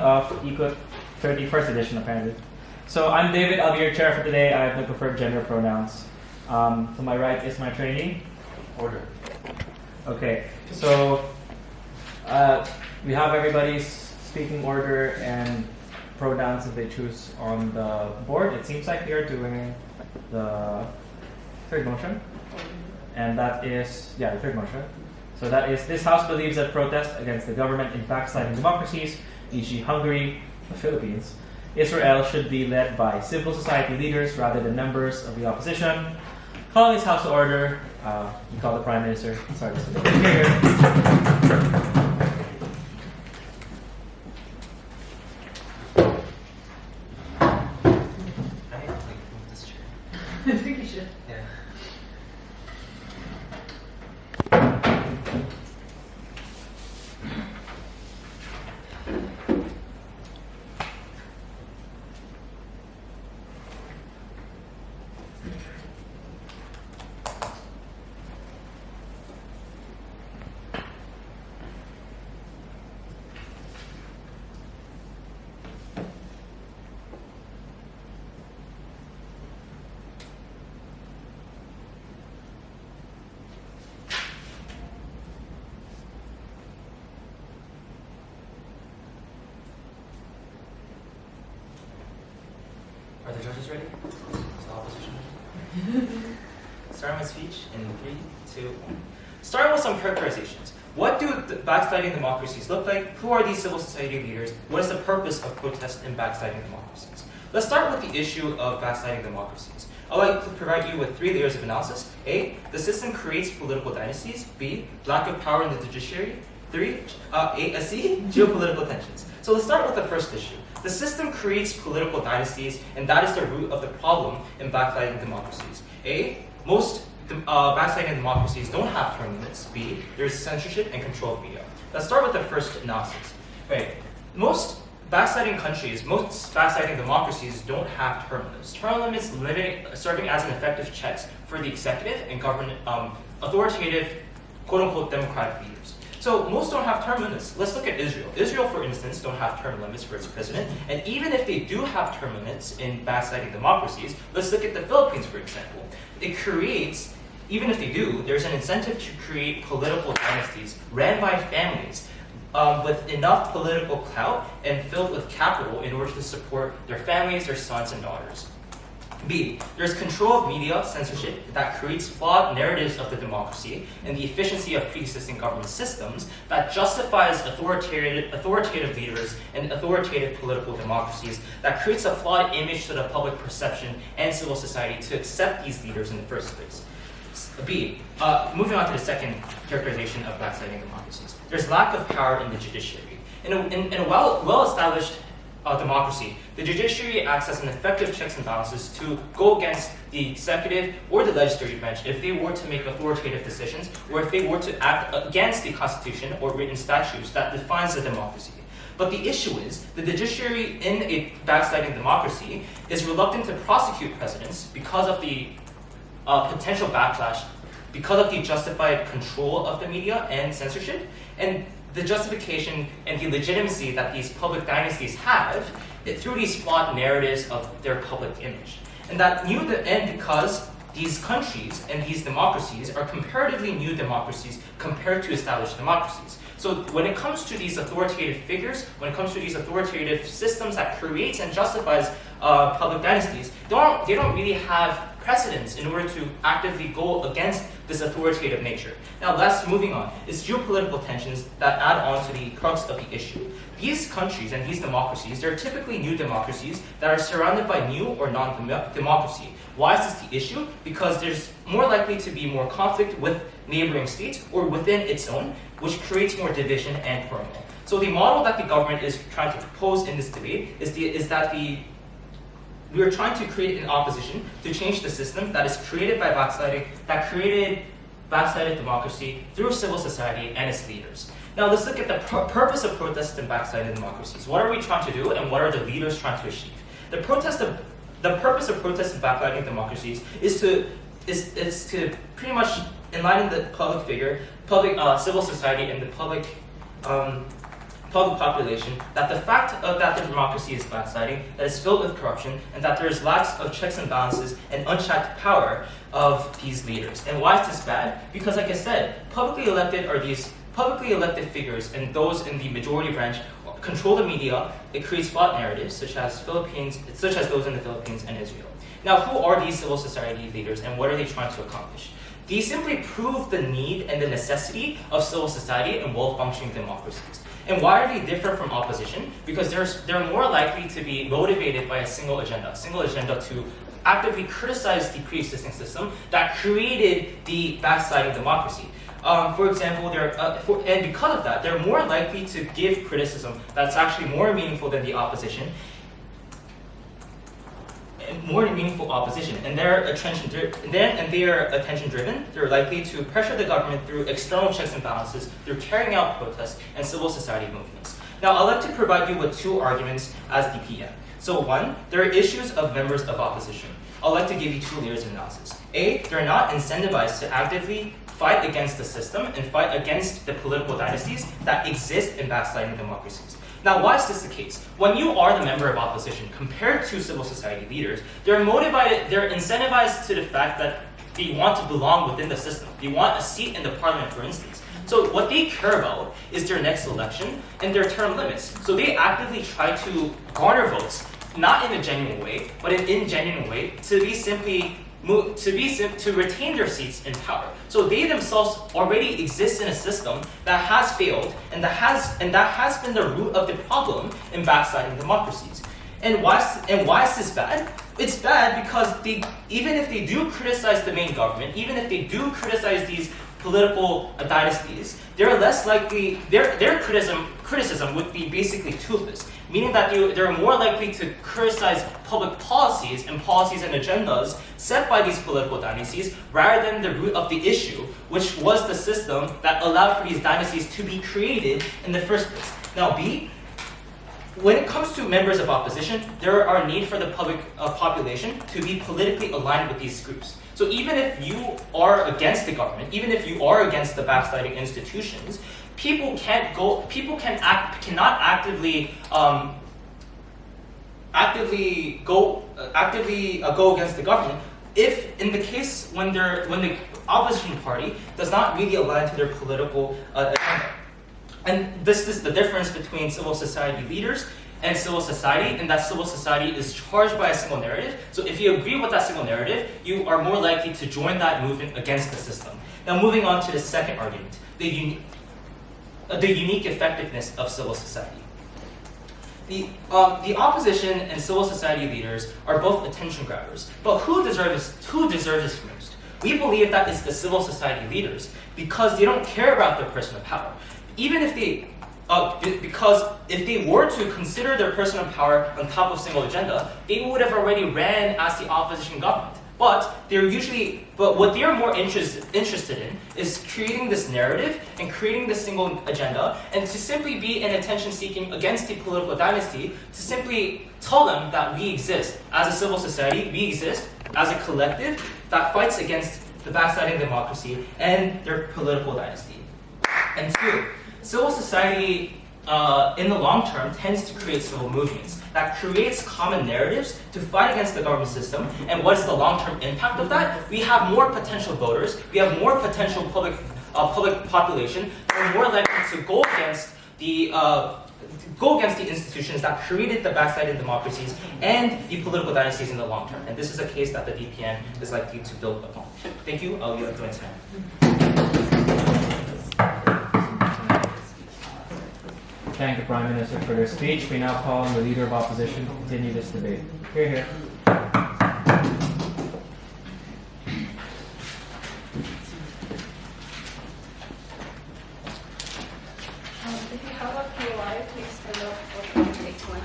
Of ICUDS 31st edition, apparently. So I'm David, I'll be your chair for today. I have no preferred gender pronouns. To my right is my trainee. Order. Okay, so we have everybody's speaking order and pronouns that they choose on the board. It seems like we are doing the third motion. And that is, the third motion. So that is, this House believes that protest against the government in backsliding democracies, e.g. Hungary, the Philippines, Israel should be led by civil society leaders rather than members of the opposition. Calling this House to order, you call the Prime Minister. Sorry, this is a bit bigger. I think you should. Yeah. Are the judges ready? Is the opposition ready? Starting my speech in 3, 2, 1. Starting with some characterizations. What do the backsliding democracies look like? Who are these civil society leaders? What is the purpose of protest in backsliding democracies? Let's start with the issue of backsliding democracies. I'd like to provide you with 3 layers of analysis. A, the system creates political dynasties. B, lack of power in the judiciary. C, geopolitical tensions. So let's start with the first issue. The system creates political dynasties, and that is the root of the problem in backsliding democracies. A, most backsliding democracies don't have term limits. B, there's censorship and control of media. Let's start with the first analysis. Right. Most backsliding countries, most backsliding democracies don't have term limits. Term limits serving as an effective checks for the executive and government authoritative, quote-unquote, democratic leaders. So most don't have term limits. Let's look at Israel. Israel, for instance, don't have term limits for its president. And even if they do have term limits in backsliding democracies, let's look at the Philippines, for example. It creates, even if they do, there's an incentive to create political dynasties ran by families with enough political clout and filled with capital in order to support their families, their sons and daughters. B, there's control of media, censorship, that creates flawed narratives of the democracy and the efficiency of pre-existing government systems that justifies authoritative leaders and authoritative political democracies, that creates a flawed image to the public perception and civil society to accept these leaders in the first place. B, moving on to the second characterization of backsliding democracies. There's lack of power in the judiciary. In a well-established democracy, the judiciary acts as an effective checks and balances to go against the executive or the legislative branch if they were to make authoritative decisions or if they were to act against the constitution or written statutes that defines the democracy. But the issue is, the judiciary in a backsliding democracy is reluctant to prosecute presidents because of the potential backlash, because of the justified control of the media and censorship, and the justification and the legitimacy that these public dynasties have through these flawed narratives of their public image. And because these countries and these democracies are comparatively new democracies compared to established democracies. So when it comes to these authoritative figures, when it comes to these authoritative systems that creates and justifies public dynasties, they don't really have precedents in order to actively go against this authoritative nature. Now, moving on, is geopolitical tensions that add on to the crux of the issue. These countries and these democracies, they're typically new democracies that are surrounded by new or non-democracy. Why is this the issue? Because there's more likely to be more conflict with neighboring states or within its own, which creates more division and turmoil. So the model that the government is trying to propose in this debate is that we are trying to create an opposition to change the system that is created by that created backslided democracy through civil society and its leaders. Now let's look at the purpose of protests in backslided democracies. What are we trying to do and what are the leaders trying to achieve? The purpose of protests in backsliding democracies is to pretty much enlighten the public figure, civil society, and the public population that the fact that the democracy is backsliding, that it's filled with corruption, and that there's lacks of checks and balances and unchecked power of these leaders. And why is this bad? Because, like I said, publicly elected figures and those in the majority branch control the media. It creates flawed narratives, such as those in the Philippines and Israel. Now, who are these civil society leaders, and what are they trying to accomplish? These simply prove the need and the necessity of civil society and well-functioning democracies. And why are they different from opposition? Because they're more likely to be motivated by a single agenda to actively criticize the pre-existing system that created the backsliding democracy. For example, and because of that, they're more likely to give criticism that's actually more meaningful than the opposition, and they're attention-driven. They're likely to pressure the government through external checks and balances, through carrying out protests and civil society movements. Now, I'd like to provide you with two arguments as the PM. So one, there are issues of members of opposition. I'd like to give you two layers of analysis. A, they're not incentivized to actively fight against the system and fight against the political dynasties that exist in backsliding democracies. Now, why is this the case? When you are the member of opposition, compared to civil society leaders, they're incentivized to the fact that they want to belong within the system. They want a seat in the parliament, for instance. So what they care about is their next election and their term limits. So they actively try to garner votes, not in a genuine way, but in an ingenuine way, to retain their seats in power. So they themselves already exist in a system that has failed and that has been the root of the problem in backsliding democracies. And why is this bad? It's bad because even if they do criticize the main government, even if they do criticize these political dynasties, they're less likely. Their criticism would be basically toothless, meaning that they're more likely to criticize public policies and agendas set by these political dynasties rather than the root of the issue, which was the system that allowed for these dynasties to be created in the first place. Now, B, when it comes to members of opposition, there are need for the public population to be politically aligned with these groups. So even if you are against the government, even if you are against the backsliding institutions, people cannot actively go against the government if, in the case when the opposition party does not really align to their political agenda. And this is the difference between civil society leaders and civil society, and that civil society is charged by a single narrative. So if you agree with that single narrative, you are more likely to join that movement against the system. Now, moving on to the second argument, the unique effectiveness of civil society. The opposition and civil society leaders are both attention grabbers, but who deserves this most? We believe that it's the civil society leaders because they don't care about their personal power. Even if because if they were to consider their personal power on top of single agenda, they would have already ran as the opposition government. But what they're more interested in is creating this narrative and creating this single agenda, and to simply be an attention seeking against the political dynasty, to simply tell them that we exist as a civil society, we exist as a collective that fights against the backsliding democracy and their political dynasty. And two, civil society in the long term tends to create civil movements that creates common narratives to fight against the government system. And what is the long-term impact of that? We have more potential voters, we have more potential public population that are more likely to go against the institutions that created the backsliding democracies and the political dynasties in the long term. And this is a case that the DPN is likely to build upon. Thank you. I'll yield it to my time. Thank the Prime Minister for their speech. We now call on the Leader of Opposition to continue this debate. Hear, hear. If you have a POI, please stand up or try to take one.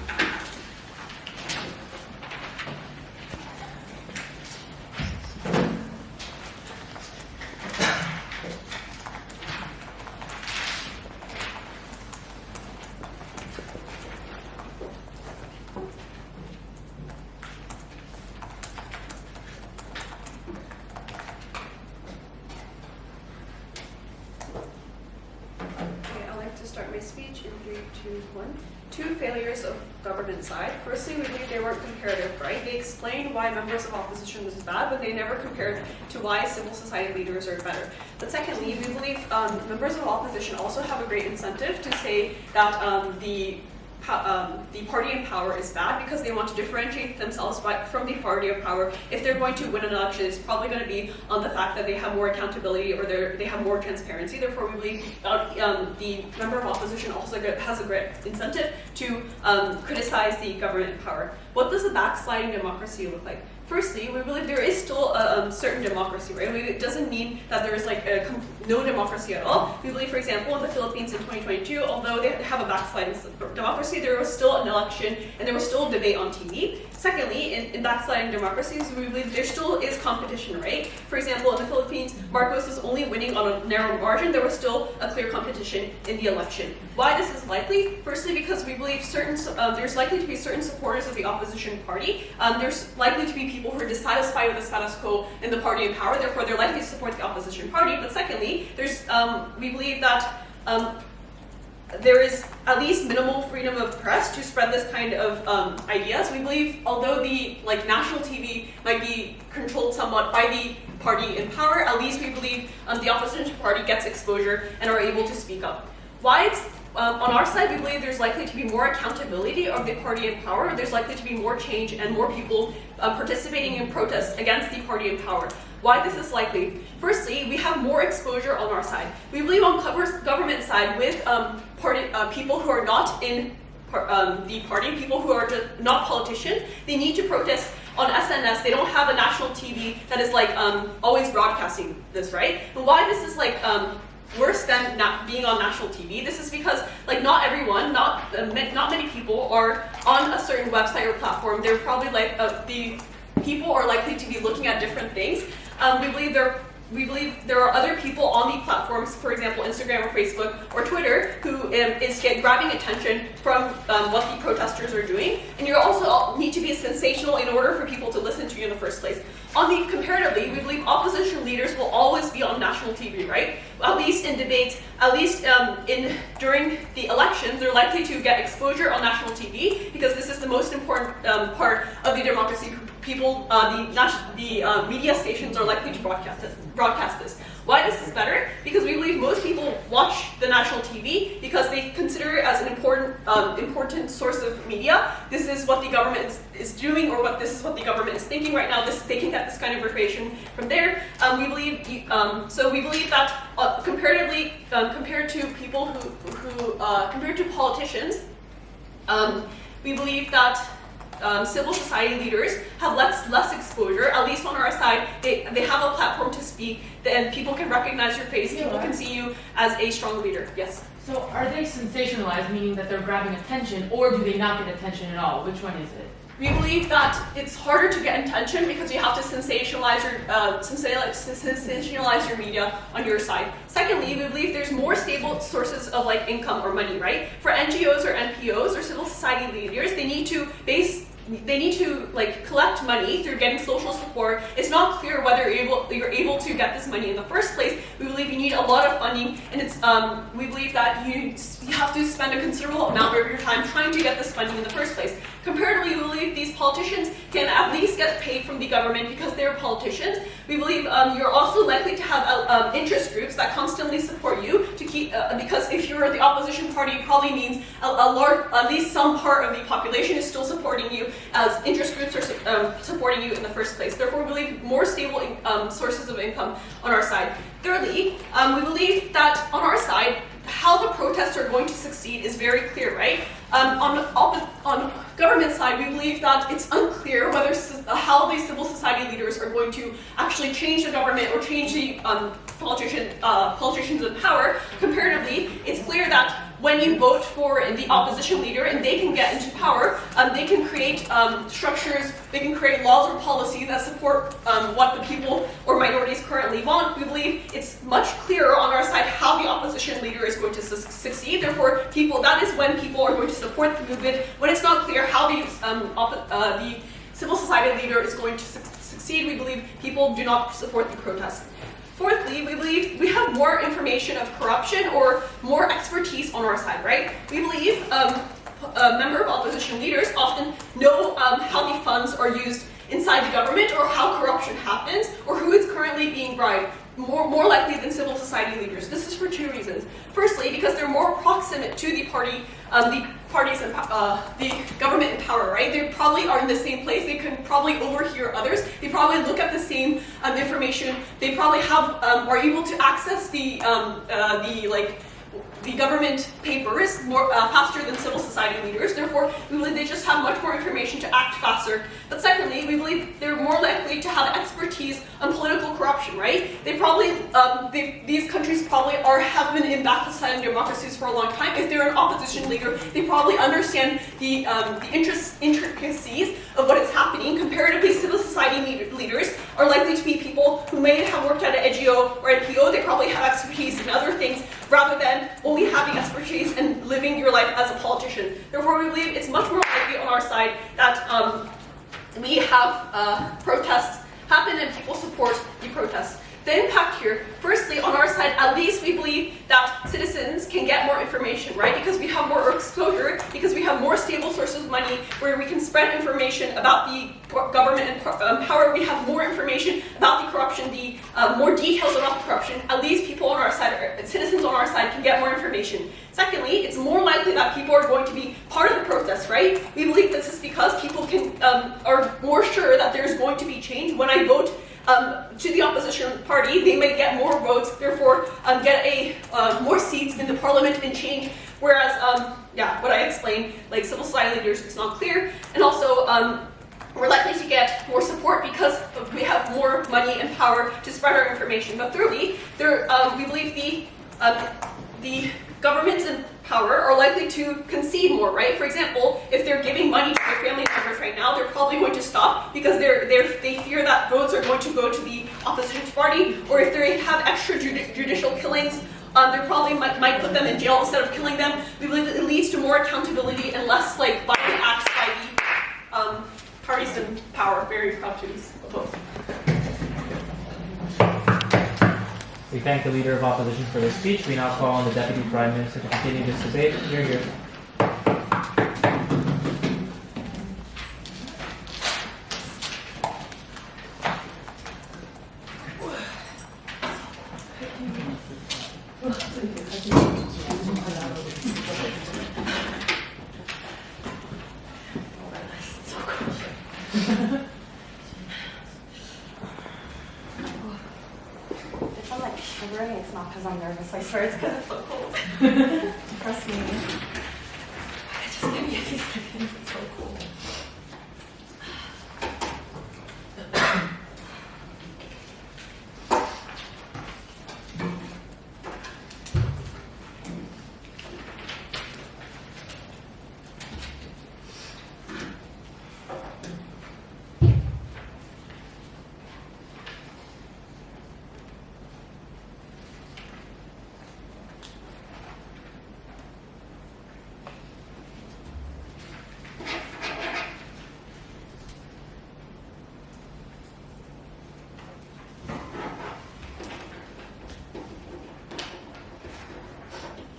Two failures of government side. Firstly, we believe they weren't comparative, right? They explained why members of opposition was bad, but they never compared to why civil society leaders are better. But secondly, we believe members of opposition also have a great incentive to say that the party in power is bad because they want to differentiate themselves from the party of power. If they're going to win an election, it's probably going to be on the fact that they have more accountability or they have more transparency. Therefore, we believe that the member of opposition also has a great incentive to criticize the government in power. What does a backsliding democracy look like? Firstly, we believe there is still a certain democracy, right? It doesn't mean that there is like no democracy at all. We believe, for example, in the Philippines in 2022, although they have a backsliding democracy, there was still an election and there was still a debate on TV. Secondly, in backsliding democracies, we believe there still is competition, right? For example, in the Philippines, Marcos is only winning on a narrow margin. There was still a clear competition in the election. Why this is likely? Firstly, because we believe there's likely to be certain supporters of the opposition party. There's likely to be people who are dissatisfied with the status quo in the party in power, therefore they're likely to support the opposition party. But secondly, we believe that there is at least minimal freedom of press to spread this kind of ideas. We believe, although the national TV might be controlled somewhat by the party in power, at least we believe the opposition party gets exposure and are able to speak up. Why it's on our side, we believe there's likely to be more accountability of the party in power. There's likely to be more change and more people participating in protests against the party in power. Why this is likely? Firstly, we have more exposure on our side. We believe on government side with people who are not in the party, people who are just not politicians, they need to protest on SNS. They don't have a national TV that is always broadcasting this, right? And why this is worse than not being on national TV. This is because not everyone, not many people are on a certain website or platform. They're probably the people are likely to be looking at different things. We believe there are other people on the platforms, for example, Instagram or Facebook or Twitter, who is grabbing attention from what the protesters are doing. And you also need to be sensational in order for people to listen to you in the first place. Comparatively, we believe opposition leaders will always be on national TV, right? At least in debates, at least during the elections, they're likely to get exposure on national TV because this is the most important part of the democracy. The media stations are likely to broadcast this. Why this is better? Because we believe most people watch the national TV because they consider it as an important source of media. This is what the government is doing, or this is what the government is thinking right now. They can get this kind of information from there. We believe that comparatively, compared to people compared to politicians, we believe that civil society leaders have less exposure. At least on our side, they have a platform to speak, and people can recognize your face. People can see you as a strong leader. Yes. So are they sensationalized, meaning that they're grabbing attention, or do they not get attention at all? Which one is it? We believe that it's harder to get attention because you have to sensationalize your media on your side. Secondly, we believe there's more stable sources of income or money, right? For NGOs or NPOs or civil society leaders, they need to collect money through getting social support. It's not clear whether you're able to get this money in the first place. We believe you need a lot of funding, and we believe that you have to spend a considerable amount of your time trying to get this funding in the first place. Comparatively, we believe these politicians can at least get paid from the government because they're politicians. We believe you're also likely to have interest groups that constantly support you to keep because if you're the opposition party, it probably means at least some part of the population is still supporting you, as interest groups are supporting you in the first place. Therefore, we believe more stable sources of income on our side. Thirdly, we believe that on our side, how the protests are going to succeed is very clear, right? On government side, we believe that it's unclear how these civil society leaders are going to actually change the government or change the politicians in power. Comparatively, it's clear that when you vote for the opposition leader and they can get into power, they can create structures, they can create laws or policies that support what the people or minorities currently want. We believe it's much clearer on our side how the opposition leader is going to succeed. Therefore, that is when people are going to support the movement. When it's not clear how the civil society leader is going to succeed, we believe people do not support the protest. Fourthly, we believe we have more information of corruption or more expertise on our side, right? We believe member of opposition leaders often know how the funds are used inside the government or how corruption happens or who is currently being bribed. More likely than civil society leaders. This is for two reasons. Firstly, because they're more proximate to the parties and the government in power, right? They probably are in the same place. They can probably overhear others. They probably look at the same information. They probably are able to access the government papers more faster than civil society leaders. Therefore, we believe they just have much more information to act faster. But secondly, we believe they're more likely to have expertise on political corruption, right? They probably, these countries probably have been in backsliding democracies for a long time. If they're an opposition leader, they probably understand the intricacies of what is happening. Comparatively, civil society leaders are likely to be people who may have worked at an NGO or NPO. They probably have expertise in other things rather than only having expertise and living your life as a politician. Therefore, we believe it's much more likely on our side that we have protests happen and people support the protests. The impact here, firstly, on our side, at least we believe that citizens can get more information, right? Because we have more exposure, because we have more stable sources of money where we can spread information about the government and power. We have more information about the corruption, the more details about the corruption. At least people on our side, or citizens on our side, can get more information. Secondly, it's more likely that people are going to be part of the protest, right? We believe this is because people are more sure that there's going to be change. When I vote to the opposition party, they may get more votes, therefore get more seats in the parliament and change. Whereas, what I explained, like civil society leaders, it's not clear. And also, we're likely to get more support because we have more money and power to spread our information. But thirdly, we believe the governments in power are likely to concede more, right? For example, if they're giving money to their family members right now, they're probably going to stop because they fear that votes are going to go to the opposition party, or if they have extrajudicial killings, they probably might put them in jail instead of killing them. We believe that it leads to more accountability and less violent acts by the parties in power. Very proud to oppose. We thank the Leader of Opposition for this speech. We now call on the Deputy Prime Minister to continue this debate. Here. If I'm like shivering, it's not because I'm nervous, I swear it's because it's so cold. Trust me. Just give me a few seconds, it's so cold.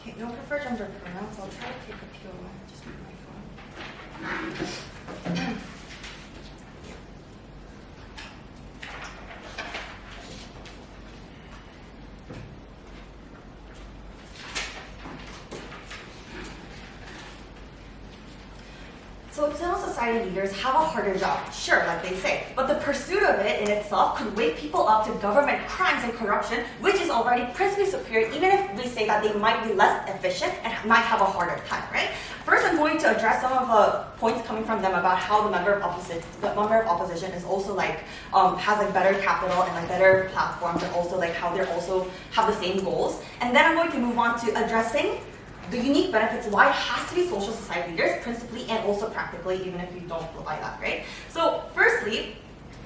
You don't prefer gender pronouns? I'll try to take a few of mine. Just use my phone. So civil society leaders have a harder job, sure, like they say, but the pursuit of it in itself could wake people up to government crimes and corruption, which is already principally superior, even if we say that they might be less efficient and might have a harder time, right? First, I'm going to address some of the points coming from them about how the member of opposition is also like has like better capital and like better platforms, and also like how they're also have the same goals. And then I'm going to move on to addressing the unique benefits, why it has to be social society leaders, principally and also practically, even if you don't feel like that, right? So firstly,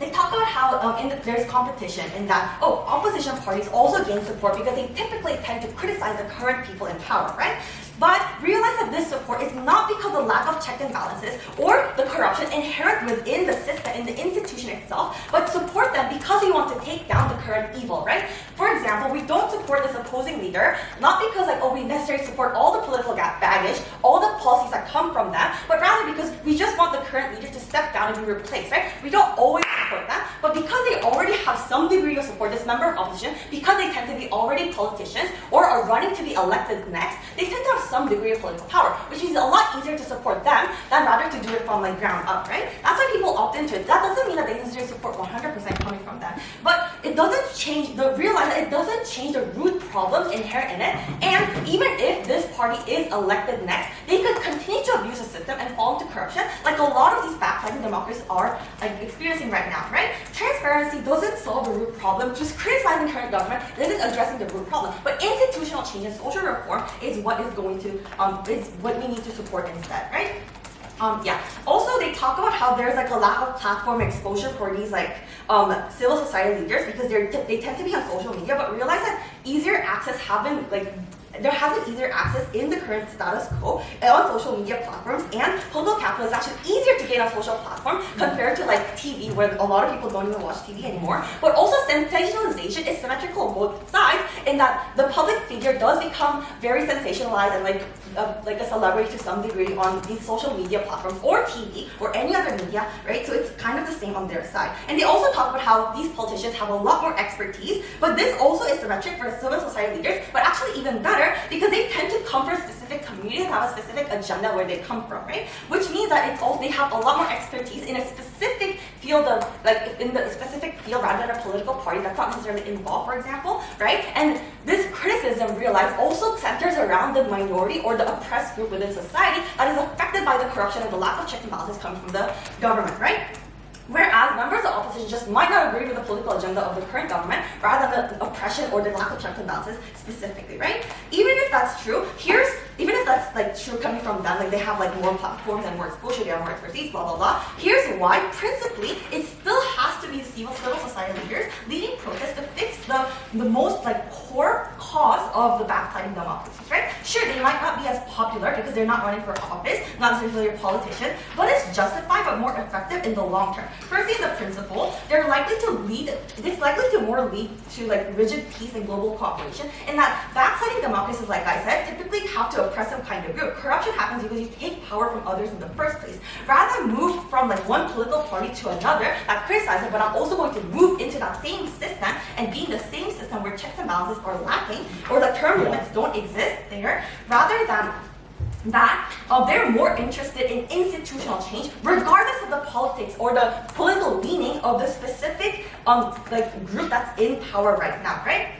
They talk about how there's competition in that, opposition parties also gain support because they typically tend to criticize the current people in power, right? But realize that this support is not because of lack of checks and balances or the corruption inherent within the system, in the institution itself, but support them because we want to take down the current evil, right? For example, we don't support this opposing leader, not because we necessarily support all the political baggage, all the policies that come from them, but rather because we just want the current leader to step down and be replaced, right? We don't always support them, but because they already have some degree of support, this member of opposition, because they tend to be already politicians or are running to be elected next, they tend to have some degree of political power, which is a lot easier to support them than rather to do it from ground up, right? That's why people opt into it. That doesn't mean that they necessarily support 100% coming from them, but it doesn't change realize that it doesn't change the root problems inherent in it. And even if this party is elected next, they could continue to abuse the system and fall into corruption, like a lot of these backsliding democracies are experiencing right now, right? Transparency doesn't solve the root problem. Just criticizing current government isn't addressing the root problem. But institutional change and social reform is what is going to is what we need to support instead, right? Also, they talk about how there's a lack of platform exposure for these civil society leaders because they tend to be on social media, but realize that easier access there has been easier access in the current status quo on social media platforms, and political capital is actually easier to gain on social platform compared to TV, where a lot of people don't even watch TV anymore. But also sensationalization is symmetrical on both sides in that the public figure does become very sensationalized and like a celebrity to some degree on these social media platforms or TV or any other media, right? So it's kind of the same on their side. And they also talk about how these politicians have a lot more expertise, but this also is symmetric for civil society leaders, but actually even better because they tend to come from a specific community and have a specific agenda where they come from, right? Which means that they have a lot more expertise in a specific field of, in the specific field rather than a political party that's not necessarily involved, for example, right? And this criticism, realize, also centers around the minority or the oppressed group within society that is affected by the corruption and the lack of checks and balances coming from the government, right? Whereas members of opposition just might not agree with the political agenda of the current government rather than the oppression or the lack of checks and balances specifically, right? Even if that's true, even if that's true coming from them, they have more platforms and more exposure, they have more expertise, blah, blah, blah. Here's why, principally, it still has to be civil society leaders leading protests to fix the most core cause of the backsliding democracies, right? Sure, they might not be as popular because they're not running for office, not necessarily a politician, but it's justified but more effective in the long term. Firstly, the principle, it's likely to more lead to rigid peace and global cooperation, in that backsliding democracies, like I said, typically have to oppress some kind of group. Corruption happens because you take power from others in the first place. Rather than move from one political party to another that criticizes it, but I'm also going to move into that same system and be in the same system where checks and balances are lacking or the term limits don't exist there, rather than that they're more interested in institutional change, regardless of the politics or the political leaning of the specific group that's in power right now, right?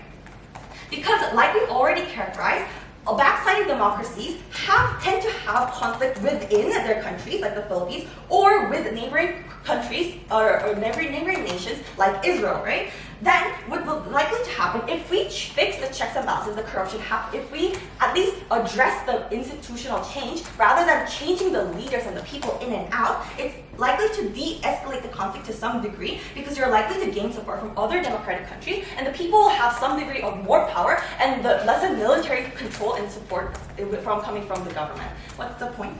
Because, like we've already characterized, backsliding democracies tend to have conflict within their countries, like the Philippines, or with neighboring countries or neighboring nations like Israel, right? Then what will likely to happen if we fix the checks and balances, the corruption, if we at least address the institutional change rather than changing the leaders and the people in and out, it's likely to de-escalate the conflict to some degree because you're likely to gain support from other democratic countries, and the people will have some degree of more power and the lesser military control and support coming from the government. What's the point?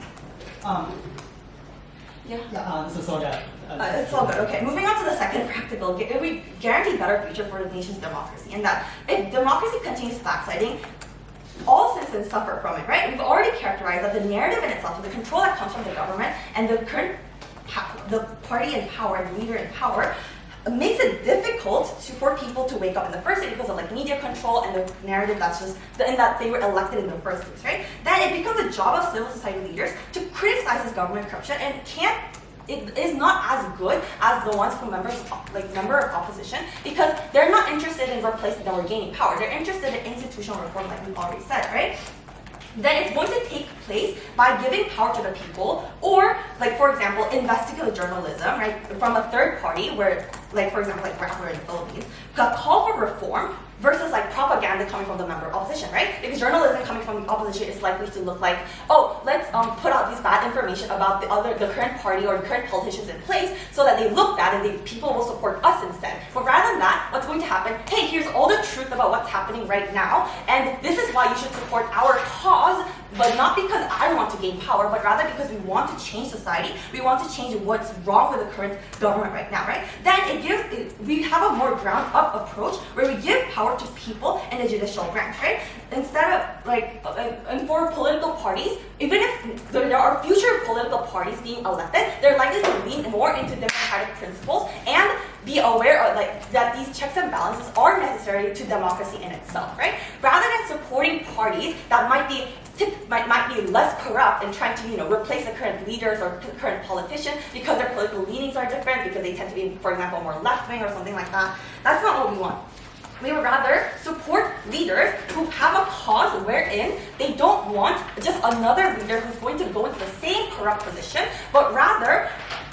It's all good. Okay, moving on to the second practical. We guarantee better future for the nation's democracy, and that if democracy continues backsliding, all citizens suffer from it, right? We've already characterized that the narrative in itself, the control that comes from the government and the current the party in power, the leader in power, makes it difficult for people to wake up in the first place because of media control and the narrative that's just in that they were elected in the first place, right? Then it becomes a job of civil society leaders to criticize this government corruption, and it is not as good as the ones from member of opposition because they're not interested in replacing them or gaining power. They're interested in institutional reform, like we've already said, right? Then it's going to take place by giving power to the people, or, for example, investigative journalism, right, from a third party, where, for example, Rapper in the Philippines, call for reform versus propaganda coming from the member opposition, right? Because journalism coming from the opposition is likely to look like, let's put out this bad information about the current party or the current politicians in place so that they look bad and people will support us instead. But rather than that, what's going to happen, hey, here's all the truth about what's happening right now, and this is why you should support our cause, but not because I want to gain power, but rather because we want to change society, we want to change what's wrong with the current government right now, right? Then we have a more ground-up approach where we give power to people and the judicial branch, right? Instead of and for political parties, even if there are future political parties being elected, they're likely to lean more into democratic principles and be aware of that these checks and balances are necessary to democracy in itself, right? Rather than supporting parties that might be less corrupt and trying to replace the current leaders or current politicians because their political leanings are different, because they tend to be, for example, more left-wing or something like that. That's not what we want. We would rather support leaders who have a cause wherein they don't want just another leader who's going to go into the same corrupt position, but rather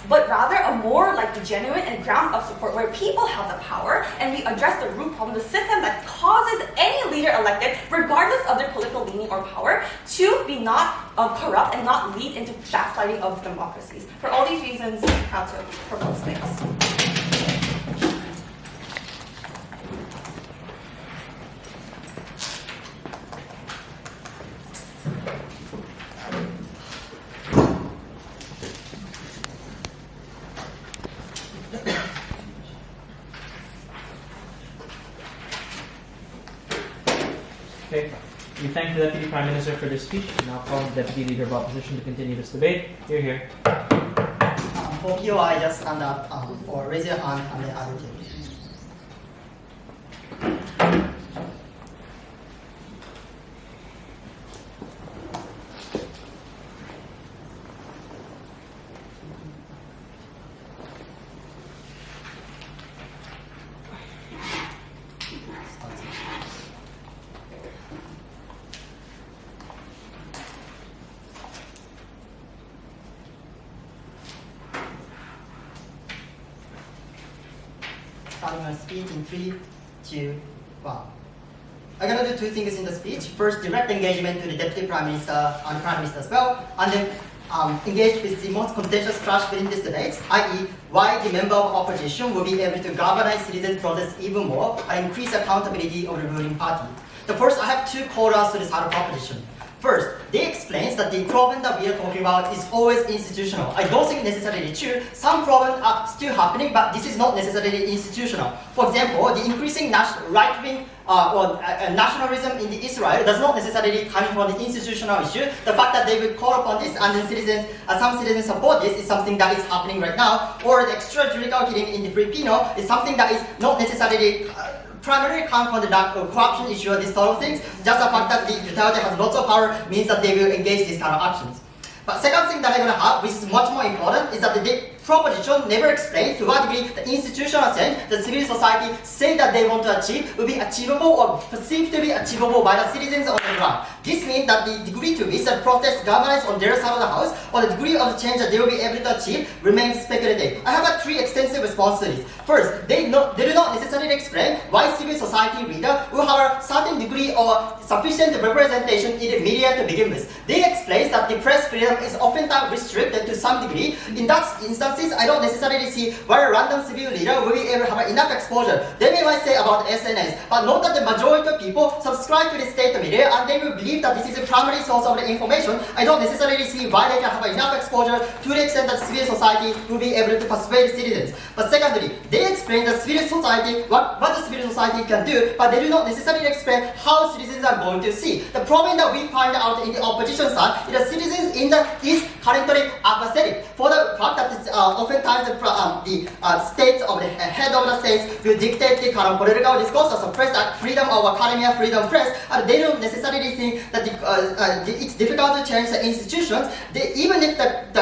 a more genuine and ground-up support where people have the power and we address the root problem, the system that causes any leader elected, regardless of their political leaning or power, to be not corrupt and not lead into backsliding of democracies. For all these reasons, I'm proud to propose this. Okay, we thank the Deputy Prime Minister for this speech. We now call the Deputy Leader of Opposition to continue this debate. Here. For POI, just stand up or raise your hand and then I will take it. Starting my speech in 3, 2, 1. I'm going to do two things in the speech. First, direct engagement to the Deputy Prime Minister and Prime Minister as well, and then engage with the most contentious clash within this debate, i.e. why the member of opposition will be able to galvanize citizen protests even more and increase accountability of the ruling party. The first, I have two call-outs to this side of opposition. First, they explain that the problem that we are talking about is always institutional. I don't think necessarily true. Some problems are still happening, but this is not necessarily institutional. For example, the increasing right-wing nationalism in Israel does not necessarily come from the institutional issue. The fact that they will call upon this and then some citizens support this is something that is happening right now. Or the extrajudicial killing in the Filipino is something that is not necessarily primarily come from the corruption issue or these sort of things. Just the fact that the Duterte has lots of power means that they will engage these kind of actions. But second thing that I'm going to have, which is much more important, is that the proposition never explains to what degree the institutional change that civil society say that they want to achieve will be achievable or perceived to be achievable by the citizens on the ground. This means that the degree to which the protest galvanized on their side of the house or the degree of the change that they will be able to achieve remains speculative. I have three extensive responses to this. First, they do not necessarily explain why civil society leaders will have a certain degree or sufficient representation in the media to begin with. They explain that the press freedom is oftentimes restricted to some degree. In that instance, I don't necessarily see why a random civil leader will be able to have enough exposure. They may might say about SNS, but note that the majority of people subscribe to the state media and they will believe that this is the primary source of the information. I don't necessarily see why they can have enough exposure to the extent that civil society will be able to persuade citizens. But secondly, they explain that civil society, what the civil society can do, but they do not necessarily explain how citizens are going to see. The problem that we find out in the opposition side is that citizens in the East currently apathetic for the fact that oftentimes the states of the head of the states will dictate the kind of political discourse or suppress freedom of academia, freedom press, and they don't necessarily think that it's difficult to change the institutions. Even if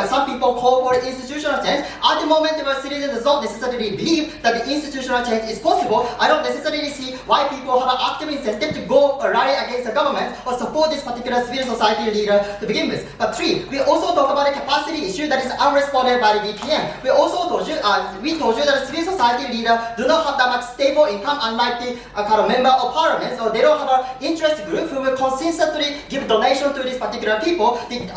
some people call for institutional change, at the moment where citizens does not necessarily believe that the institutional change is possible, I don't necessarily see why people have an active incentive to go rally against the government or support this particular civil society leader to begin with. But three, we also talk about a capacity issue that is unresponded by the PM, we also told you, that civil society leaders do not have that much stable income, unlike the kind of member of parliament, so they don't have an interest group who will consistently give donation to these particular people. The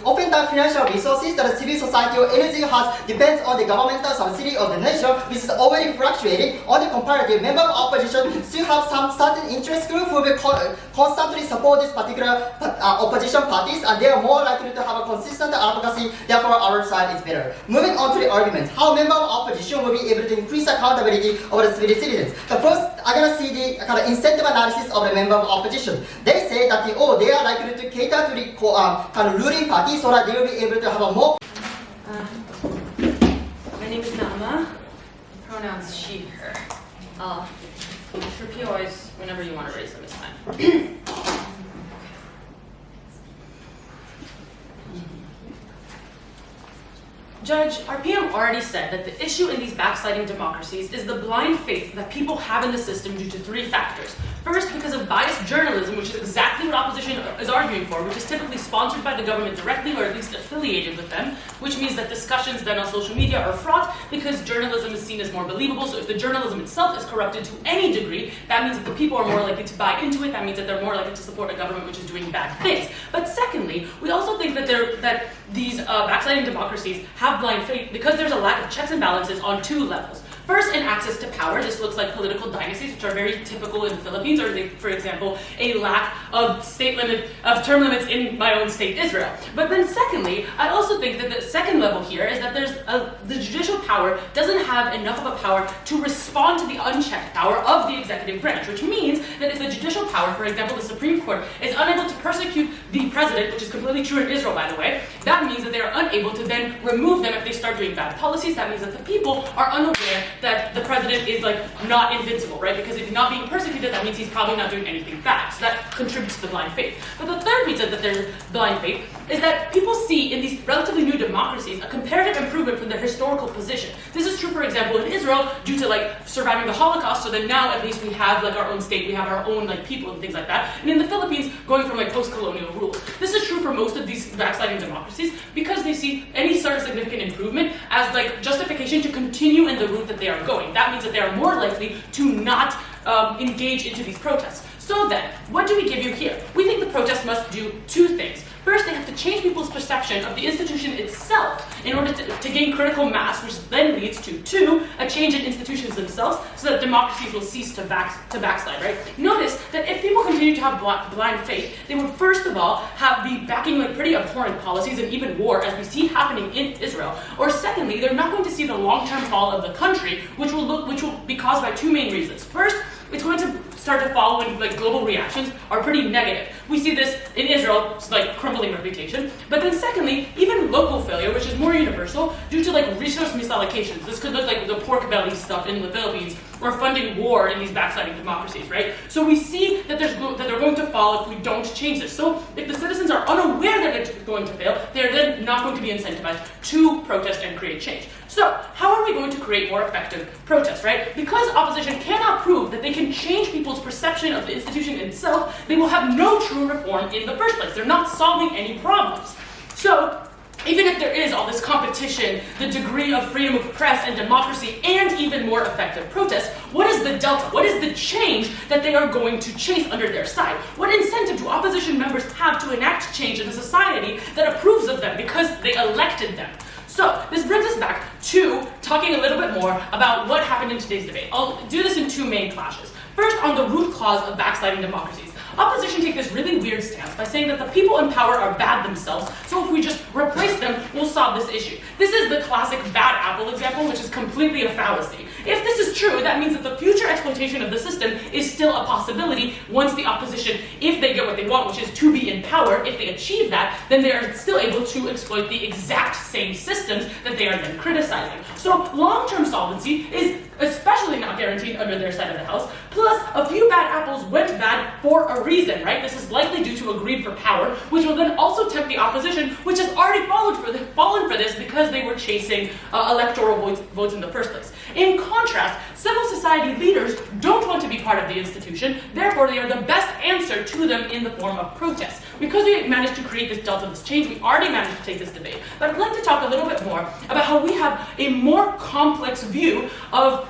often the financial resources that a civil society or anything has depends on the governmental subsidy of the nation, which is already fluctuating. On the comparative, member of opposition still have some certain interest group who will constantly support this particular opposition parties, and they are more likely to have a consistent advocacy. Therefore, our side is better. Moving on to the argument, how member of opposition will be able to increase accountability over the citizens. The first, I'm gonna see the kind of incentive analysis of the member of opposition. They say that they are likely to cater to the kind of ruling party so that they will be able to have a more. My name is Naama. Pronouns she, her. Repeat always whenever you want to raise them is fine. Judge, our PM already said that the issue in these backsliding democracies is the blind faith that people have in the system due to 3 factors. First, because of biased journalism, which is exactly what opposition is arguing for, which is typically sponsored by the government directly or at least affiliated with them, which means that discussions then on social media are fraught because journalism is seen as more believable. So if the journalism itself is corrupted to any degree, that means that the people are more likely to buy into it. That means that they're more likely to support a government which is doing bad things. But secondly, we also think that these backsliding democracies have blind faith because there's a lack of checks and balances on 2 levels. First, in access to power, this looks like political dynasties, which are very typical in the Philippines, or for example, a lack of term limits in my own state, Israel. But then secondly, I also think that the second level here is that the judicial power doesn't have enough of a power to respond to the unchecked power of the executive branch, which means that if the judicial power, for example, the Supreme Court, is unable to persecute the president, which is completely true in Israel, by the way, that means that they are unable to then remove them if they start doing bad policies. That means that the people are unaware that the president is not invincible, right? Because if he's not being persecuted, that means he's probably not doing anything bad. So that contributes to the blind faith. But the third reason that there's blind faith is that people see in these relatively new democracies a comparative improvement from their historical position. This is true, for example, in Israel due to surviving the Holocaust. So then now at least we have our own state, we have our own people and things like that. And in the Philippines, going from post-colonial rule. This is true for most of these backsliding democracies because they see any sort of significant improvement as justification to continue in the route that they are going. That means that they are more likely to not engage into these protests. So then, what do we give you here? We think the protest must do 2 things. First, they have to change people's perception of the institution itself in order to gain critical mass, which then leads to 2, a change in institutions themselves so that democracies will cease to backslide, right? Notice that if people continue to have blind faith, they would first of all be backing pretty abhorrent policies and even war, as we see happening in Israel. Or secondly, they're not going to see the long-term fall of the country, which will be caused by 2 main reasons. First, it's going to start to fall when global reactions are pretty negative. We see this in Israel, it's crumbling reputation. But then secondly, even local failure, which is more universal, due to resource misallocations. This could look like the pork belly stuff in the Philippines, or funding war in these backsliding democracies, right? So we see that they're going to fall if we don't change this. So if the citizens are unaware that it's going to fail, they're then not going to be incentivized to protest and create change. So how are we going to create more effective protests, right? Because opposition cannot prove that they can change people's perception of the institution itself, they will have no true reform in the first place. They're not solving any problems. So even if there is all this competition, the degree of freedom of press and democracy, and even more effective protests, what is the delta? What is the change that they are going to chase under their side? What incentive do opposition members have to enact change in a society that approves of them because they elected them? So this brings us back to talking a little bit more about what happened in today's debate. I'll do this in 2 main clashes. First, on the root cause of backsliding democracies. Opposition take this really weird stance by saying that the people in power are bad themselves, so if we just replace them, we'll solve this issue. This is the classic bad apple example, which is completely a fallacy. If this is true, that means that the future exploitation of the system is still a possibility once the opposition, if they get what they want, which is to be in power, if they achieve that, then they are still able to exploit the exact same systems that they are then criticizing. So long-term solvency is especially not guaranteed under their side of the house. Plus, a few bad apples went bad for a reason, right? This is likely due to a greed for power, which will then also tempt the opposition, which has already fallen for this because they were chasing electoral votes in the first place. In contrast, civil society leaders don't want to be part of the institution, therefore they are the best answer to them in the form of protest. Because we managed to create this delta, this change, we already managed to take this debate. But I'd like to talk a little bit more about how we have a more complex view of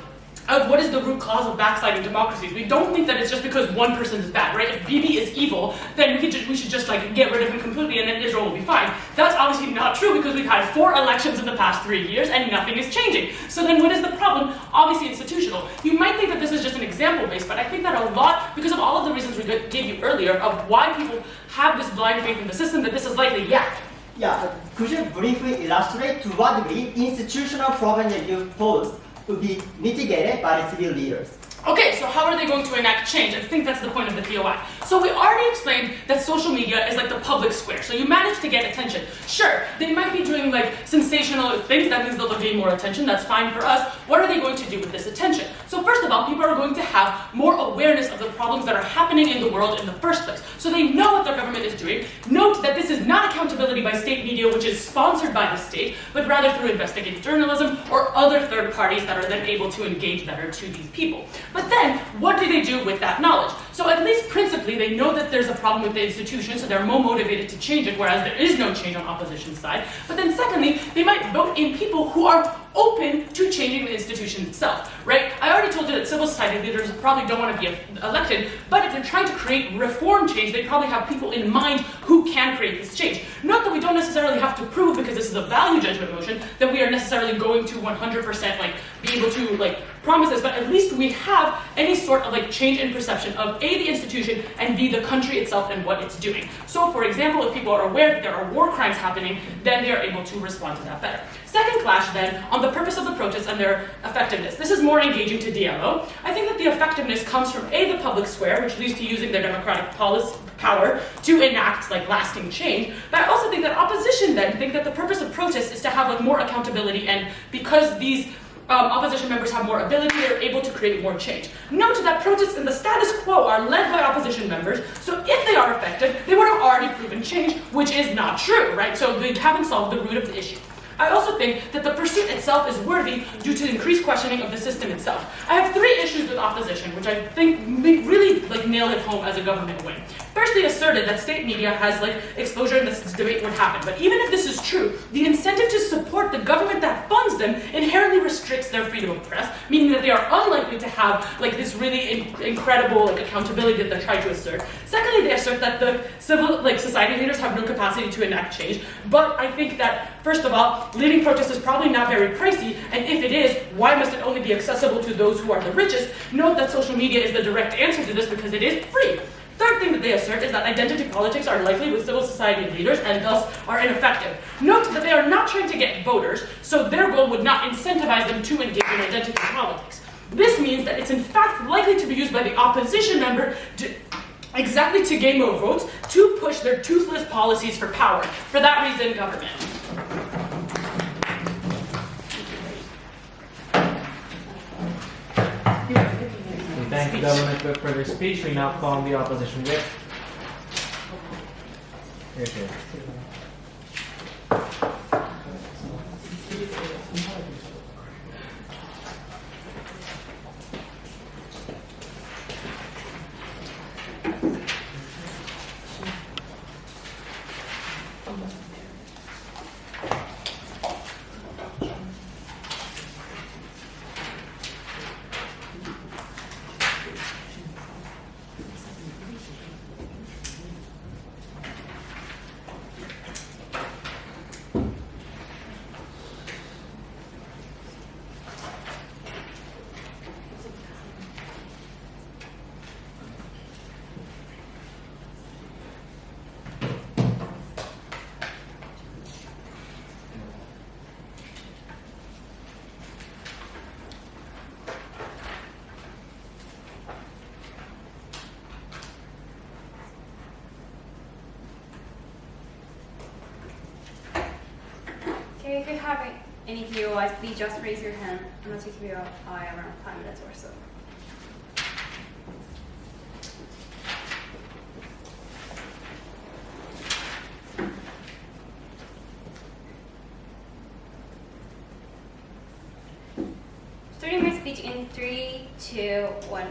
what is the root cause of backsliding democracies. We don't think that it's just because one person is bad, right? If Bibi is evil, then we should just like get rid of him completely and then Israel will be fine. That's obviously not true because we've had 4 elections in the past 3 years and nothing is changing. So then what is the problem? Obviously institutional. You might think that this is just an example based, but I think that a lot, because of all of the reasons we gave you earlier of why people have this blind faith in the system, that this is likely, Yeah, could you briefly illustrate to what degree institutional problem that you posed would be mitigated by the civil leaders? Okay, so how are they going to enact change? I think that's the point of the POI. So we already explained that social media is like the public square. So you manage to get attention. Sure, they might be doing like sensational things. That means they'll gain more attention. That's fine for us. What are they going to do with this attention? So first of all, people are going to have more awareness of the problems that are happening in the world in the first place. So they know what their government is doing. Note that this is not accountability by state media, which is sponsored by the state, but rather through investigative journalism or other third parties that are then able to engage better to these people. But then, what do they do with that knowledge? So at least principally, they know that there's a problem with the institution, so they're more motivated to change it, whereas there is no change on opposition's side. But then secondly, they might vote in people who are open to changing the institution itself, right? I already told you that civil society leaders probably don't want to be elected, but if they're trying to create reform change, they probably have people in mind who can create this change. Not that we don't necessarily have to prove, because this is a value judgment motion, that we are necessarily going to 100% like be able to like promise this, but at least we have any sort of like change in perception of A, the institution, and B, the country itself and what it's doing. So for example, if people are aware that there are war crimes happening, then they are able to respond to that better. Second clash then, on the purpose of the protests and their effectiveness. This is more engaging to DMO. I think that the effectiveness comes from A, the public square, which leads to using their democratic power to enact like lasting change. But I also think that opposition then think that the purpose of protests is to have like more accountability, and because these opposition members have more ability, they're able to create more change. Note that protests in the status quo are led by opposition members, so if they are effective, they would have already proven change, which is not true, right? So they haven't solved the root of the issue. I also think that the pursuit itself is worthy due to increased questioning of the system itself. I have 3 issues with opposition, which I think really like nail it home as a government win. First, they asserted that state media has like exposure and this debate would happen. But even if this is true, the incentive to support the government that funds them inherently restricts their freedom of press, meaning that they are unlikely to have like this really incredible like accountability that they're trying to assert. Secondly, they assert that the civil society leaders have no capacity to enact change. But I think that first of all, leading protests is probably not very pricey, and if it is, why must it only be accessible to those who are the richest? Note that social media is the direct answer to this because it is free. Third thing that they assert is that identity politics are likely with civil society leaders and thus are ineffective. Note that they are not trying to get voters, so their goal would not incentivize them to engage in identity politics. This means that it's in fact likely to be used by the opposition member exactly to gain more votes to push their toothless policies for power. For that reason, government. We thank the government whip for their speech. We now call on the opposition whip. Here. Okay, if you have any POIs, please just raise your hand. I'm going to take POI around 5 minutes or so. starting my speech in 3, 2, 1.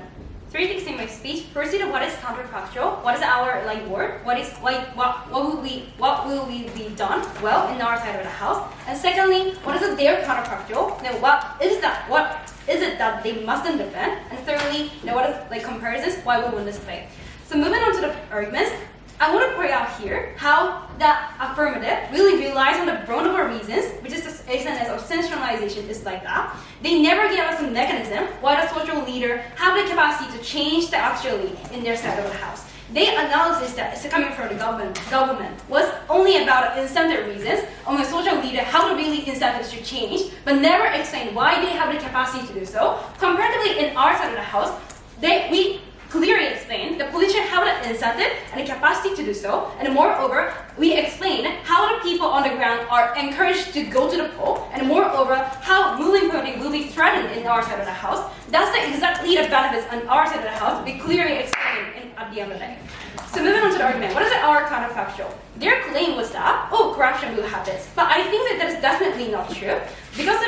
3 things in my speech. Firstly, what is counterfactual? What is our word? What will we be done well in our side of the house? And secondly, what is their counterfactual? Now, what is it that they mustn't defend? And thirdly, what is comparisons? Why we win this debate? So moving on to the arguments, I want to point out here how the affirmative really relies on the vulnerable reasons, which is the essence of sensationalization is like that. They never give us a mechanism why the social leader have the capacity to change the actually in their side of the house. Their analysis that is coming from the government was only about incentive reasons on the social leader how to really incentives to change, but never explain why they have the capacity to do so. Comparatively, in our side of the house, we clearly explain the politician have the incentive and the capacity to do so, and moreover, we explain how the people on the ground are encouraged to go to the poll, and moreover, how ruling party will be threatened in our side of the house. That's exactly the benefits on our side of the house we clearly explain at the end of the day. So moving on to the argument, what is our counterfactual? Their claim was that, corruption will happen, but I think that is definitely not true, because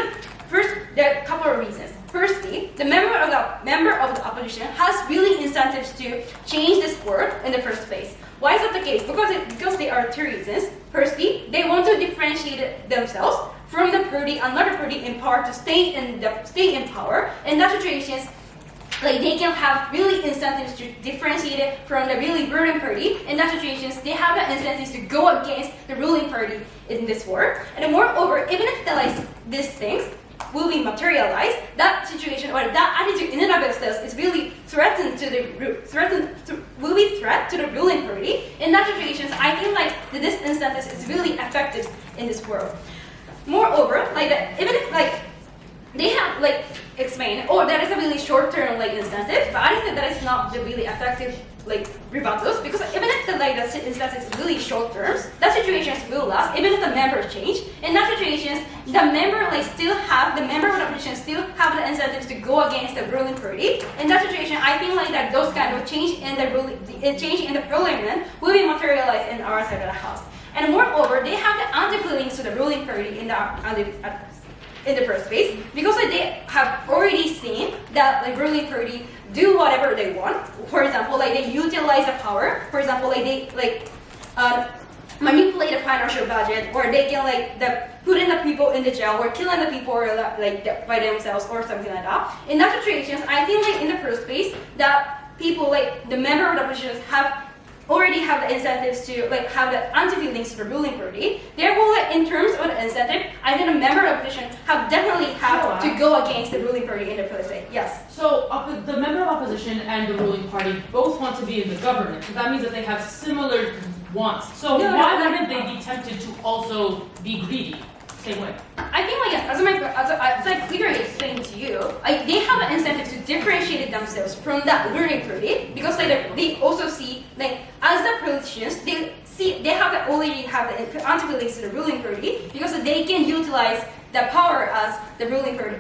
there are a couple of reasons. Firstly, the member of the opposition has really incentives to change this word in the first place. Why is that the case? Because there are two reasons. Firstly, they want to differentiate themselves from the party, another party in power to stay in power. In that situations, they can have really incentives to differentiate it from the really ruling party. In that situations, they have the incentives to go against the ruling party in this war. And moreover, even if these things will be materialized, that situation or that attitude in and of itself is really threat to the ruling party. In that situations, I think this incentive is really effective in this world. Moreover, even if they have explained, that is a really short-term incentive, but I think that is not the really effective rebuttals, because even if the incentive is really short terms, that situations will last, even if the members change. In that situations, the member of the opposition still have the incentives to go against the ruling party. In that situation, I think that those kind of change in the parliament will be materialized in our side of the house. And moreover, they have the anti-feelings to the ruling party in the first place, because they have already seen that ruling party do whatever they want. For example, they utilize the power. For example, they manipulate the financial budget, or they can putting the people in the jail, or killing the people by themselves, or something like that. In that situations, I think in the first place that people the member of the opposition already have the incentives to have the anti-feelings to the ruling party. Therefore, in terms of the incentive, I think the member of the opposition definitely have to go against the ruling party in the first place. Yes. So the member of opposition and the ruling party both want to be in the government. So that means that they have similar wants. So why wouldn't they be tempted to also be greedy? Same way. I think as I clearly explained to you, they have an incentive to differentiate themselves from that ruling party, because they also see as the politicians they already have the anti-feelings to the ruling party, because they can utilize the power as the ruling party,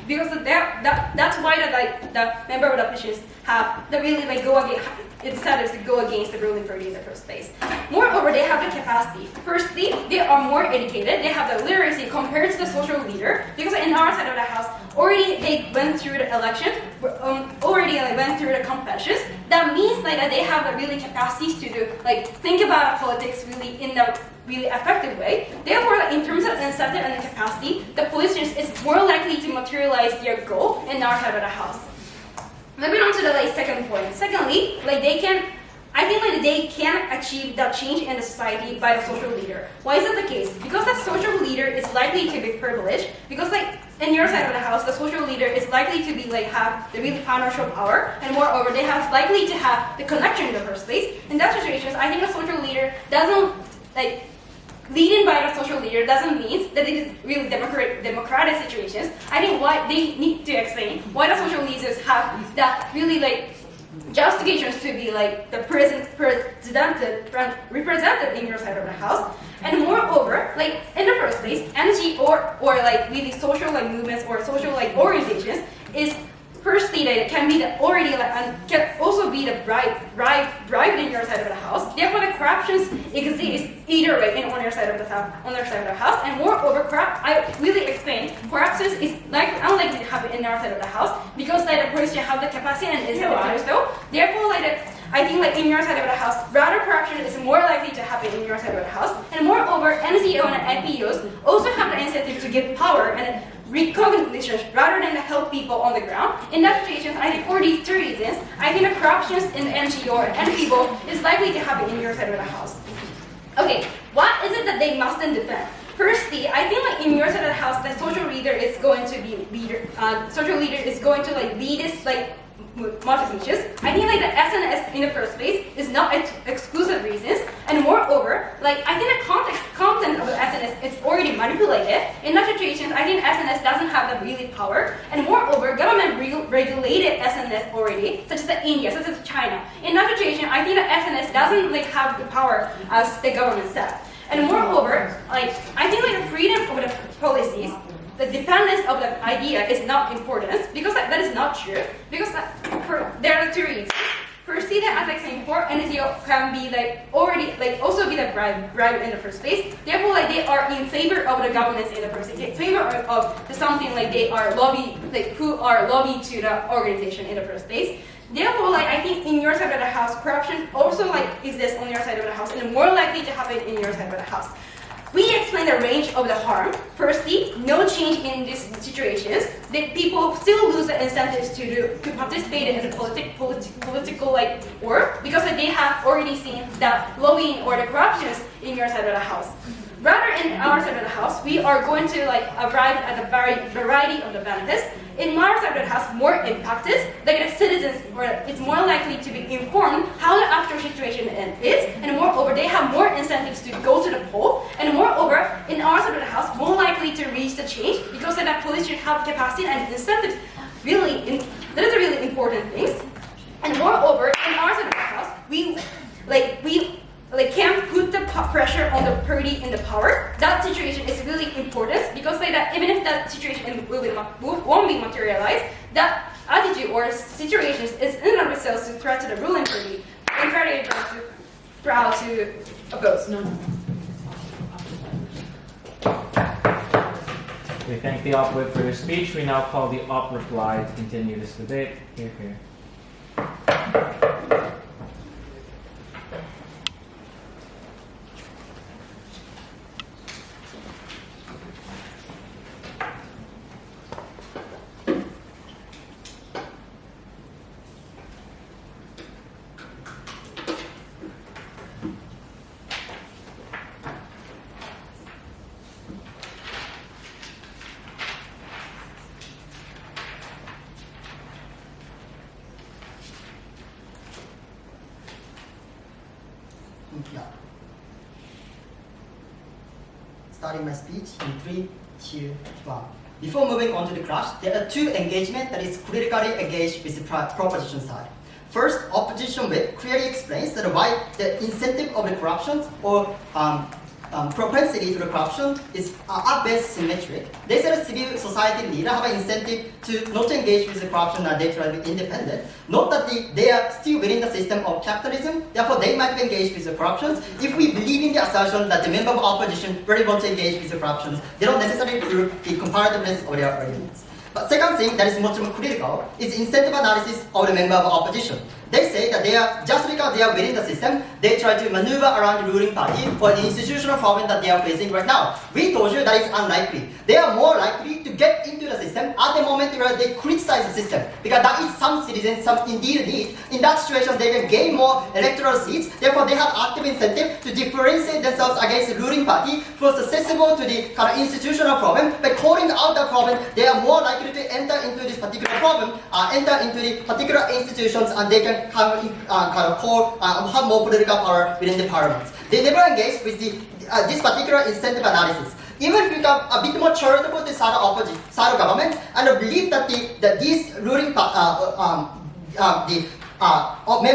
because that's why the member of the opposition have the really go against incentives to go against the ruling party in the first place. Moreover, they have the capacity. Firstly, they are more educated. They have the literacy compared to the social leader, because in our side of the house, already they went through the election, already went through the competitions. That means that they have the really capacities to do think about politics really in the really effective way. Therefore, in terms of incentive and the capacity, the politicians is more likely to materialize their goal in our side of the house. Moving on to the second point. Secondly, they can achieve that change in the society by the social leader. Why is that the case? Because the social leader is likely to be privileged. Because in your side of the house, the social leader is likely to be have the really financial power, and moreover, they have likely to have the connection in the first place. In that situation, I think the social leader doesn't leading by the social leader doesn't mean that it is really democratic situations. I think why they need to explain why the social leaders have that really justifications to be the represented in your side of the house. And moreover, in the first place, energy or really social movements or social organizations is Firstly, that it can be the already and can also be the bribed in your side of the house. Therefore, the corruptions exist either way on your side of the house. And moreover, I really explain corruptions is unlikely to happen in our side of the house because like the police have the capacity and incentive to do so. Therefore, I think in your side of the house, rather corruption is more likely to happen in your side of the house. And moreover, NGO and NPOs also have the incentive to give power and recognition rather than to help people on the ground. In that situation, I think for these two reasons, I think the corruptions in the NGO and NPO is likely to happen in your side of the house. Okay, what is it that they mustn't defend? Firstly, I think in your side of the house, the social leader is going to be lead this multiple. I think the SNS in the first place is not exclusive reasons, and moreover, I think the content of the SNS is already manipulated. In that situation, I think SNS doesn't have the really power, and moreover, government regulated SNS already, such as India, such as China. In that situation, I think the SNS doesn't have the power as the government said. And moreover, I think the freedom of the policies, the dependence of the idea is not important because that is not true. Because there are two reasons. Firstly, as I said before, NGO can be also be the bribe in the first place. Therefore, they are in favor of the governments in the first place. In favor of something they are who are lobby to the organization in the first place. Therefore, I think in your side of the house, corruption also exists on your side of the house and more likely to happen in your side of the house. We explain the range of the harm. Firstly, no change in these situations. The people still lose the incentives to participate in the political work because they have already seen that lobbying or the corruptions in your side of the house. Rather, in our side of the house, we are going to arrive at a variety of the benefits. In our side of the house, more impacted, the citizens, it's more likely to be informed how the actual situation is, and moreover, they have more incentives to go to the poll, and moreover, in our side of the house, more likely to reach the change because the police should have capacity and incentives. That is a really important thing. And moreover, in our side of the house, we can't put the pressure on the party in the power. That situation is really important because even if that situation won't be materialized, that attitude or situations is in and of itself a threat to the ruling party. And very proud to oppose. No. We thank the op whip for your speech. We now call the op reply to continue this debate. Here. Starting my speech in 3, 2, 1. Before moving on to the crash, there are two engagements that is critically engaged with the proposition side. First, opposition whip clearly explains that why the incentive of the corruption or propensity to the corruption is at best symmetric. They said a civil society leader have an incentive to not engage with the corruption and they try to be independent. Not that they are still within the system of capitalism, therefore they might be engaged with the corruption. If we believe in the assertion that the member of opposition really want to engage with the corruption, they don't necessarily prove the comparativeness of their arguments. But second thing that is much more critical is incentive analysis of the member of opposition. They say that they are, just because they are within the system, they try to maneuver around the ruling party for the institutional problem that they are facing right now. We told you that is unlikely. They are more likely to get into the system at the moment where they criticize the system. Because that is some citizens, some indeed need. In that situation, they can gain more electoral seats. Therefore, they have active incentive to differentiate themselves against the ruling party who are susceptible to the kind of institutional problem. By calling out the problem, they are more likely to enter into this particular problem, enter into the particular institutions, and they can have more political power within the parliament. They never engage with this particular incentive analysis. Even if we become a bit more charitable to the side of government and believe that these ruling member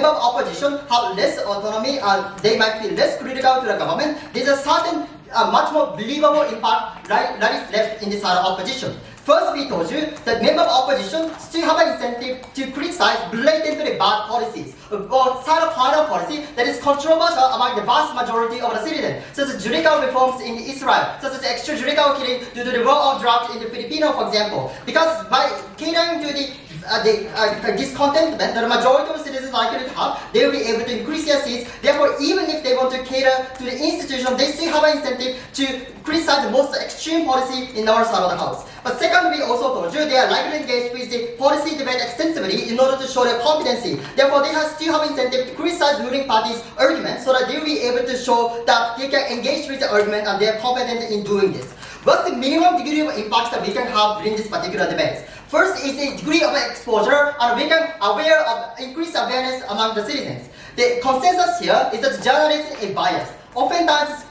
of opposition have less autonomy and they might be less critical to the government, there's a certain much more believable impact that is left in the side of opposition. First, we told you that members of opposition still have an incentive to criticize blatantly bad policies or sign a final policy that is controversial among the vast majority of the citizens, such as judicial reforms in Israel, such as extrajudicial killing due to the war of drugs in the Philippines, for example. Because by catering to the discontentment that the majority of citizens are likely to have, they will be able to increase their seats. Therefore, even if they want to cater to the institution, they still have an incentive to criticize the most extreme policy in our side of the house. But second, we also told you they are likely to engage with the policy debate extensively in order to show their competency. Therefore, they still have incentive to criticize ruling parties' arguments so that they will be able to show that they can engage with the argument and they are competent in doing this. What's the minimum degree of impact that we can have in this particular debate? First is the degree of exposure, and we can aware of increased awareness among the citizens. The consensus here is that journalism is biased. Oftentimes,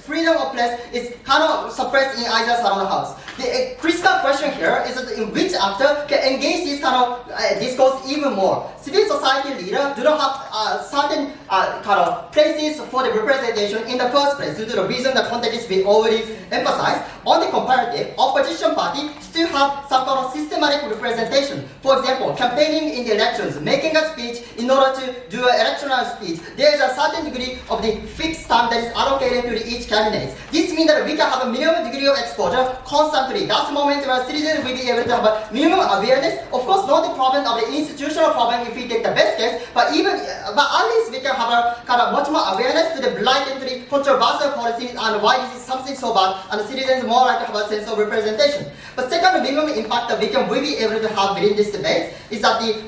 freedom of press is kind of suppressed in either side of the house. The critical question here is that in which actor can engage this kind of discourse even more. Civil society leaders do not have certain kind of places for the representation in the first place due to the reason the context we already emphasized. On the comparative, opposition party still have some kind of systematic representation. For example, campaigning in the elections, making a speech in order to do an electoral speech. There is a certain degree of the fixed time that is allocated to each candidate. This means that we can have a minimum degree of exposure constantly. That's the moment where citizens will be able to have a minimum awareness. Of course, not the problem of the institutional problem if we take the best case, but at least we can have a kind of much more awareness to the blatantly controversial policies and why this is something so bad, and the citizens more likely to have a sense of representation. But second minimum impact that we will be able to have within this debate is that the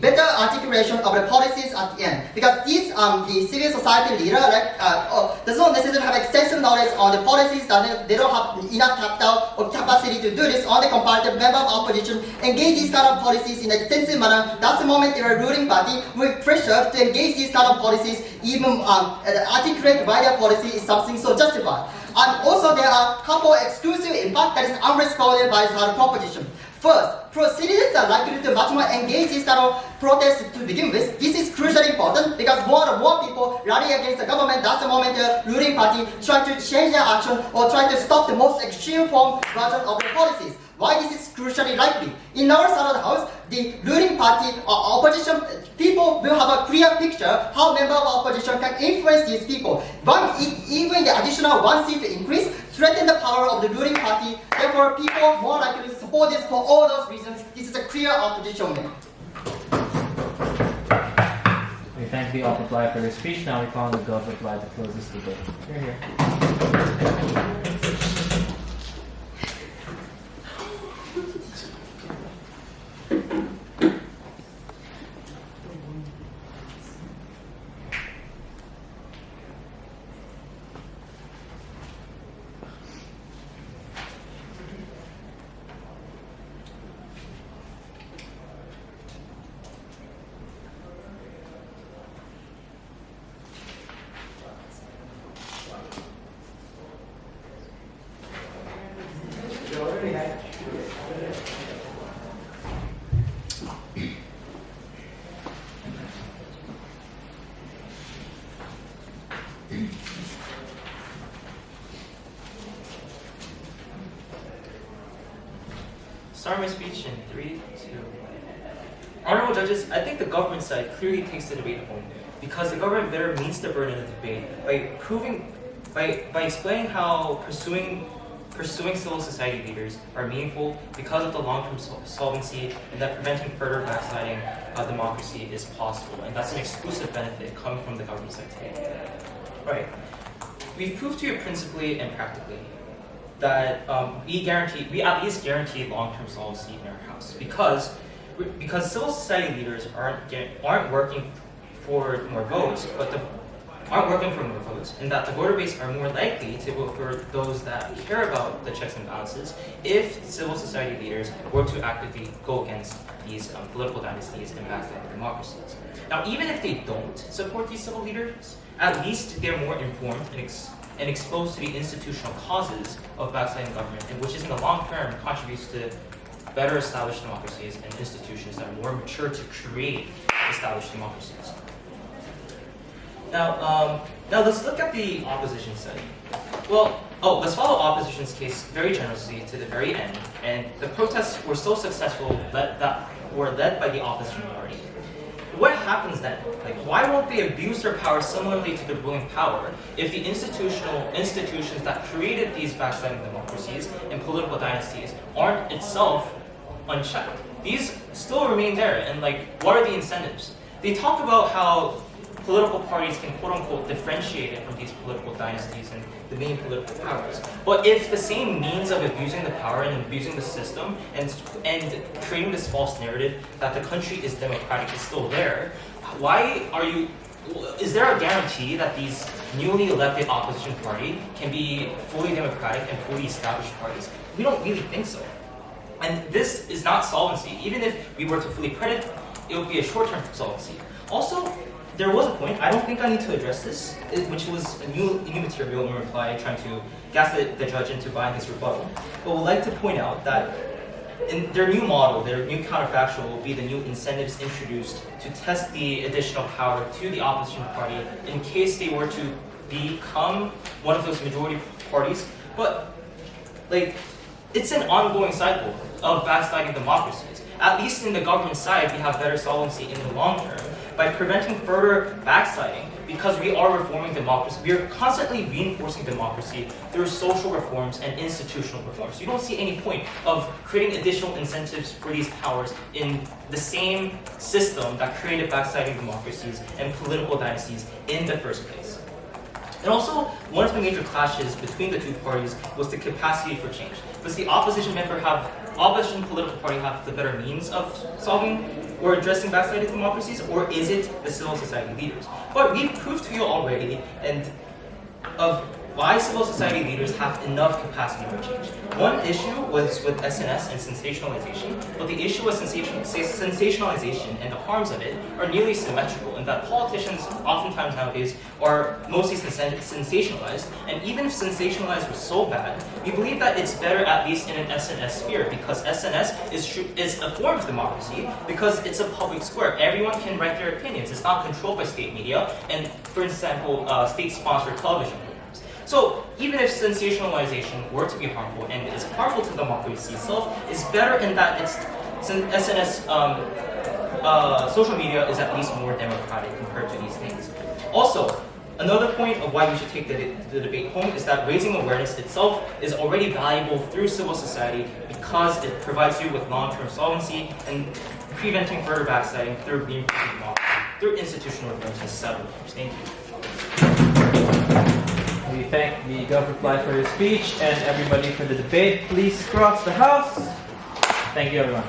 better articulation of the policies at the end, because these the civil society leader does not necessarily have extensive knowledge on the policies, that they don't have enough capital or capacity to do this. On the comparative, member of opposition engage these kind of policies in an extensive manner. That's the moment the ruling party will pressure to engage these kind of policies, even articulate why their policy is something so justified. And also there are a couple exclusive impact that is unrestricted by the proposition. First, citizens are likely to much more engage in this kind of protest to begin with. This is crucially important because more and more people rally against the government. That's the moment the ruling party try to change their action or try to stop the most extreme form version of the policies. Why this is crucially likely? In our side of the house, the ruling party or opposition people will have a clear picture how members of opposition can influence these people. Even the additional one seat increase threaten the power of the ruling party. Therefore, people more likely to support this for all those reasons. This is a clear opposition win. We thank the op reply for their speech. Now we call on the gov reply to close this debate. Here. Start my speech in 3, 2, 1. Honorable judges, I think the government side clearly takes the debate home because the government better meets the burden of the debate by explaining how pursuing civil society leaders are meaningful because of the long-term solvency and that preventing further backsliding of democracy is possible, and that's an exclusive benefit coming from the government side today. Right. We've proved to you principally and practically that we at least guarantee long-term solvency in our house because civil society leaders aren't working for more votes, and that the voter base are more likely to vote for those that care about the checks and balances if civil society leaders were to actively go against these political dynasties and backsliding democracies. Now, even if they don't support these civil leaders, at least they're more informed and exposed to the institutional causes of backsliding government, and which is in the long term contributes to better established democracies and institutions that are more mature to create established democracies. Now let's look at the opposition side. Well, let's follow opposition's case very generously to the very end, and the protests were so successful that were led by the opposition party. What happens then? Like, why won't they abuse their power similarly to the ruling power if the institutions that created these backsliding democracies and political dynasties aren't itself unchecked? These still remain there, and like, what are the incentives? They talk about how political parties can quote-unquote differentiate it from these political dynasties and the main political powers. But if the same means of abusing the power and abusing the system and creating this false narrative that the country is democratic is still there, is there a guarantee that these newly elected opposition party can be fully democratic and fully established parties? We don't really think so. And this is not solvency. Even if we were to fully credit, it would be a short-term solvency. Also, there was a point, I don't think I need to address this, which was a new material in reply trying to gas the judge into buying his rebuttal. But would like to point out that in their new model, their new counterfactual will be the new incentives introduced to test the additional power to the opposition party in case they were to become one of those majority parties. But like, it's an ongoing cycle of backsliding democracies. At least in the government side, we have better solvency in the long term by preventing further backsliding, because we are reforming democracy. We are constantly reinforcing democracy through social reforms and institutional reforms. You don't see any point of creating additional incentives for these powers in the same system that created backsliding democracies and political dynasties in the first place. And also, one of the major clashes between the two parties was the capacity for change. Does the opposition political party have the better means of solving or addressing backsliding democracies, or is it the civil society leaders? But we've proved to you already of why civil society leaders have enough capacity for change. One issue was with SNS and sensationalization, but the issue with sensationalization and the harms of it are nearly symmetrical in that politicians oftentimes nowadays are mostly sensationalized, and even if sensationalized was so bad, we believe that it's better at least in an SNS sphere, because SNS is a form of democracy because it's a public square. Everyone can write their opinions. It's not controlled by state media and, for example, state-sponsored television. So even if sensationalization were to be harmful and is harmful to democracy itself, it's better in that SNS social media is at least more democratic compared to these things. Also, another point of why we should take the debate home is that raising awareness itself is already valuable through civil society because it provides you with long-term solvency and preventing further backsliding through reinforcing democracy, through institutional reforms and several reforms. Thank you. We thank the government fly for his speech and everybody for the debate. Please cross the house. Thank you, everyone.